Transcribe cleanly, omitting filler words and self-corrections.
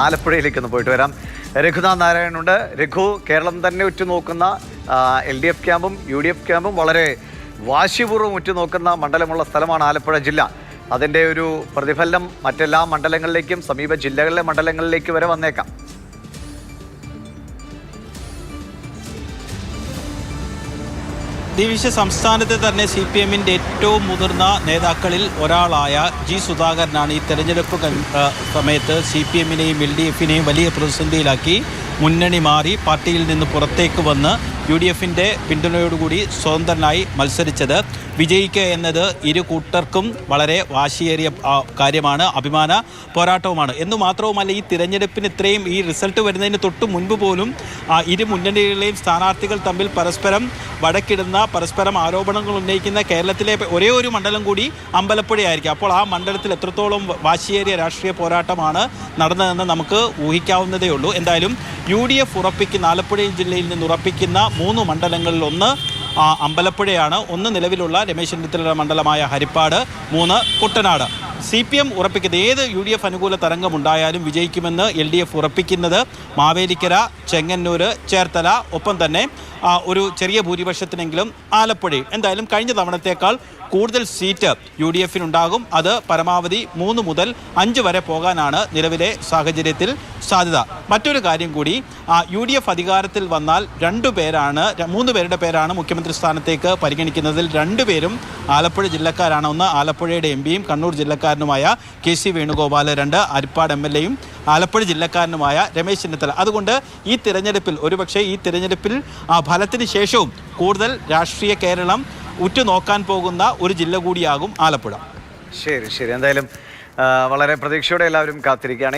ആലപ്പുഴയിലേക്കൊന്ന് പോയിട്ട് വരാം. രഘുനാഥ് നാരായണനുണ്ട്. രഘു, കേരളം തന്നെ ഉറ്റുനോക്കുന്ന LDF ക്യാമ്പും UDF ക്യാമ്പും വളരെ വാശിപൂർവ്വം ഉറ്റുനോക്കുന്ന മണ്ഡലമുള്ള സ്ഥലമാണ് ആലപ്പുഴ ജില്ല. അതിൻ്റെ ഒരു പ്രതിഫലനം മറ്റെല്ലാ മണ്ഡലങ്ങളിലേക്കും സമീപ ജില്ലകളിലെ മണ്ഡലങ്ങളിലേക്ക് വരെ വന്നേക്കാം. ദിവിഷ സംസ്ഥാനത്തെ തന്നെ CPM-ൻ്റെ ഏറ്റവും മുതിർന്ന നേതാക്കളിൽ ഒരാളായ G. സുധാകരനാണ് ഈ തെരഞ്ഞെടുപ്പ് സമയത്ത് CPM-നെയും LDF-നെയും വലിയ പ്രതിസന്ധിയിലാക്കി മുന്നണി മാറി പാർട്ടിയിൽ നിന്ന് പുറത്തേക്ക് വന്ന് UDF-ൻ്റെ പിന്തുണയോടുകൂടി സ്വതന്ത്രനായി മത്സരിച്ചത്. വിജയിക്കുക എന്നത് ഇരു കൂട്ടർക്കും വളരെ വാശിയേറിയ കാര്യമാണ്, അഭിമാന പോരാട്ടവുമാണ്. എന്നു മാത്രവുമല്ല, ഈ തിരഞ്ഞെടുപ്പിന് ഇത്രയും ഈ റിസൾട്ട് വരുന്നതിന് തൊട്ട് മുൻപ് പോലും ഇരു മുന്നണികളിലെയും സ്ഥാനാർത്ഥികൾ തമ്മിൽ പരസ്പരം വഴക്കിടുന്ന, പരസ്പരം ആരോപണങ്ങൾ ഉന്നയിക്കുന്ന കേരളത്തിലെ ഒരേ ഒരു മണ്ഡലം കൂടി അമ്പലപ്പുഴയായിരിക്കും. അപ്പോൾ ആ മണ്ഡലത്തിൽ എത്രത്തോളം വാശിയേറിയ രാഷ്ട്രീയ പോരാട്ടമാണ് നടന്നതെന്ന് നമുക്ക് ഊഹിക്കാവുന്നതേ ഉള്ളൂ. എന്തായാലും UDF ഉറപ്പിക്കുന്ന, ആലപ്പുഴ ജില്ലയിൽ നിന്ന് ഉറപ്പിക്കുന്ന 3 മണ്ഡലങ്ങളിൽ ഒന്ന് അമ്പലപ്പുഴയാണ്, 1 നിലവിലുള്ള രമേശ് ചെന്നിത്തലയുടെ മണ്ഡലമായ ഹരിപ്പാട്, 3 കുട്ടനാട്. CPM ഉറപ്പിക്കുന്നത് ഏത് UDF അനുകൂല തരംഗമുണ്ടായാലും വിജയിക്കുമെന്ന് LDF ഉറപ്പിക്കുന്നത് മാവേലിക്കര, ചെങ്ങന്നൂർ, ചേർത്തല, ഒപ്പം തന്നെ ഒരു ചെറിയ ഭൂരിപക്ഷത്തിനെങ്കിലും ആലപ്പുഴയും. എന്തായാലും കഴിഞ്ഞ തവണത്തേക്കാൾ കൂടുതൽ സീറ്റ് UDF-നുണ്ടാകും. അത് പരമാവധി 3 മുതൽ 5 വരെ പോകാനാണ് നിലവിലെ സാഹചര്യത്തിൽ സാധ്യത. മറ്റൊരു കാര്യം കൂടി, UDF അധികാരത്തിൽ വന്നാൽ 3 പേരുടെ പേരാണ് മുഖ്യമന്ത്രി സ്ഥാനത്തേക്ക് പരിഗണിക്കുന്നതിൽ 2 പേരും ആലപ്പുഴ ജില്ലക്കാരാണ്. ഒന്ന് ആലപ്പുഴയുടെ MP-യും കണ്ണൂർ ജില്ലക്കാരനുമായ KC വേണുഗോപാൽ, 2 ഹരിപ്പാട് MLA-യും ആലപ്പുഴ ജില്ലക്കാരനുമായ രമേശ് ചെന്നിത്തല. അതുകൊണ്ട് ഈ തിരഞ്ഞെടുപ്പിൽ, ഒരുപക്ഷെ ഈ തിരഞ്ഞെടുപ്പിൽ ഫലത്തിന് ശേഷവും കൂടുതൽ രാഷ്ട്രീയ കേരളം ഉറ്റുനോക്കാൻ പോകുന്ന ഒരു ജില്ല കൂടിയാകും ആലപ്പുഴ. ശരി, എന്തായാലും വളരെ പ്രതീക്ഷയോടെ എല്ലാവരും കാത്തിരിക്കുകയാണ്.